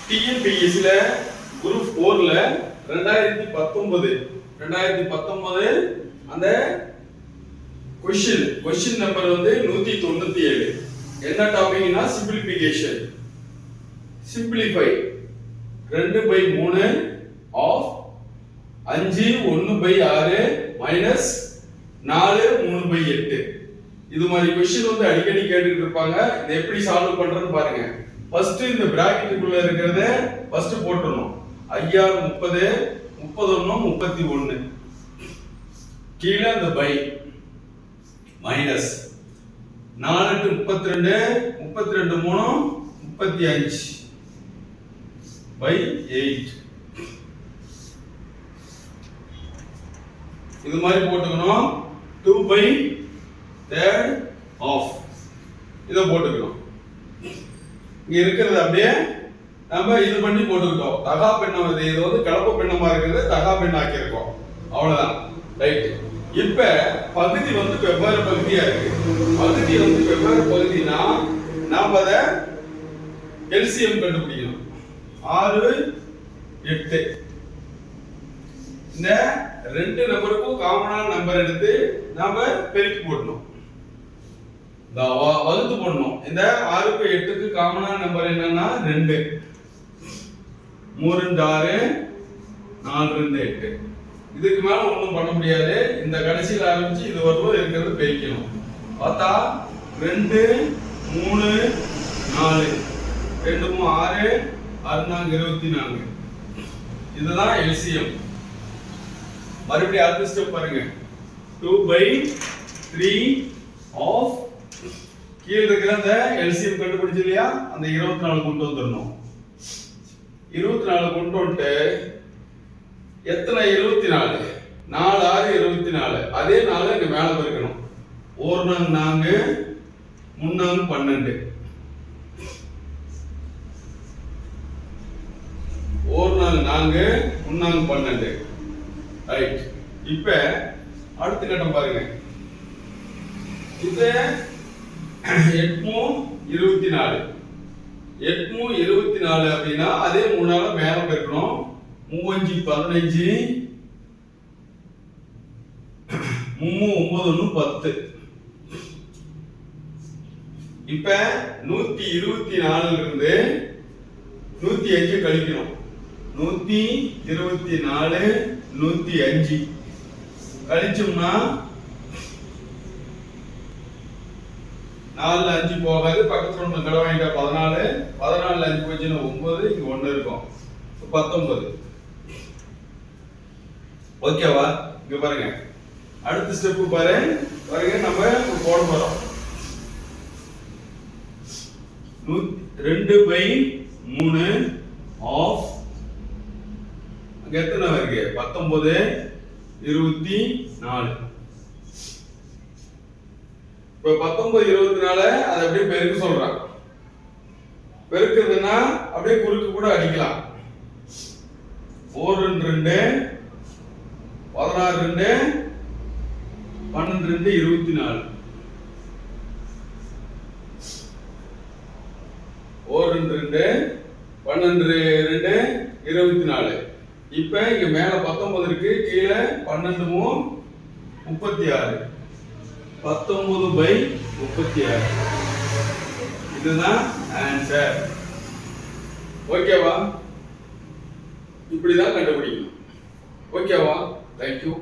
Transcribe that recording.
டிஎன்பிஎஸ்சில group 4ல 2019 அந்த question number வந்து 197. என்ன டாபிக்னா சிம்பிளிஃபிகேஷன். Simplify 2/3 of 5 1/6 minus 4 3/8. இது மாதிரி क्वेश्चन வந்து அடிக்கடி கேட்டுட்டு இருப்பாங்க. இதை எப்படி சால்வ் பண்றதுன்னு பாருங்க. ஃபர்ஸ்ட் இந்த பிராக்கெட்டுக்குள்ள இருக்கிறத ஃபர்ஸ்ட் போட்டுறணும். 5 30 31 31 கீழ அந்த பை மைனஸ் 4 32 32 3 35 by 8 இது மாதிரி போட்டுக்கணும். 2/3 ஆஃப் இத போட்டுக்கணும். இங்க இருக்கிறது அப்படியே நம்ம இது பண்ணி போட்டுக்கிட்டோம். தகா பெண்ணம் இது வந்து கலப்பு பெண்ணமா இருக்கிறது தகா பெண் ஆக்கி இருக்கோம். அவ்வளவுதான். ரைட். இப்ப பகுதி வந்து வெவ்வேறு பகுதியா இருக்கு. பகுதி வந்து வெவ்வேறு பகுதினா நாம அத எல்சிஎம் கண்டுபிடிக்கணும். 6 8 இந்த ரெண்டு நம்பருக்கும் காமனான நம்பர் எடுத்து நாம பெருக்கி போடணும். இந்த வகுத்து போடணும். இந்த 6க்கு 8க்கு காமனான நம்பர் என்னன்னா 2. 3 2 6 4 2 8. இதுக்கு மேல ஒண்ணும் பண்ண முடியாது. இந்த கடைசியில ஆரம்பிச்சு இது வரவும் இருக்கிறது பெருக்கணும். பார்த்தா 2 3 4 2 3 6 6 4 24. இதுதான் எல்சிஎம். மறுபடியும் அடுத்த ஸ்டெப் பாருங்க. 2/3 ஆஃப் கீழ இருக்கிற அந்த எல்சிஎம் கண்டுபிடிச்சு இல்லையா, அந்த 24 கொண்டு வந்துடணும். 24 கொண்டு வந்துட்டு எத்தனை 24 4 6 24 அதே 4 இங்க மேல பெருக்கணும். 1 4 3 12 1 4 3 12. ரைட். இப்ப அடுத்த கட்டம் பாருங்க. இது 8 24 8 24 அப்படின்னா அதே 3 மேல பெருக்கணும். 3 5 15 3 9 10. இப்ப 124 இருந்து 105 கழிக்கணும். 124 105 கழிச்சோம்னா 4 5 போகாது. பக்கத்துல ஒண்ணு கடை வாங்கிட்டா 14 14 5 போச்சுன்னா 9 இங்க 1 இருக்கும் 19. ஓகேவா? இங்க பாருங்க. அடுத்த ஸ்டெப் பாருங்க நம்ம போட போறோம். 2/3 ஆஃப் அங்க எத்தனை இருக்கு 19 24. இப்ப 19 24 அதை அப்படியே பெருக்க சொல்றான். பெருக்குறதுன்னா அப்படியே குறுக்கு கூட அடிக்கலாம். 4 2 2 16 2 12 2 24. 4 2 2 12 2 24. இப்ப இங்க மேல 19 இருக்கு, கீழே 12 36 19/36. இதுதான் ஆன்சர். ஓகேவா? இப்படிதான் கண்டுபிடிக்கணும். ஓகேவா? தேங்க்யூ.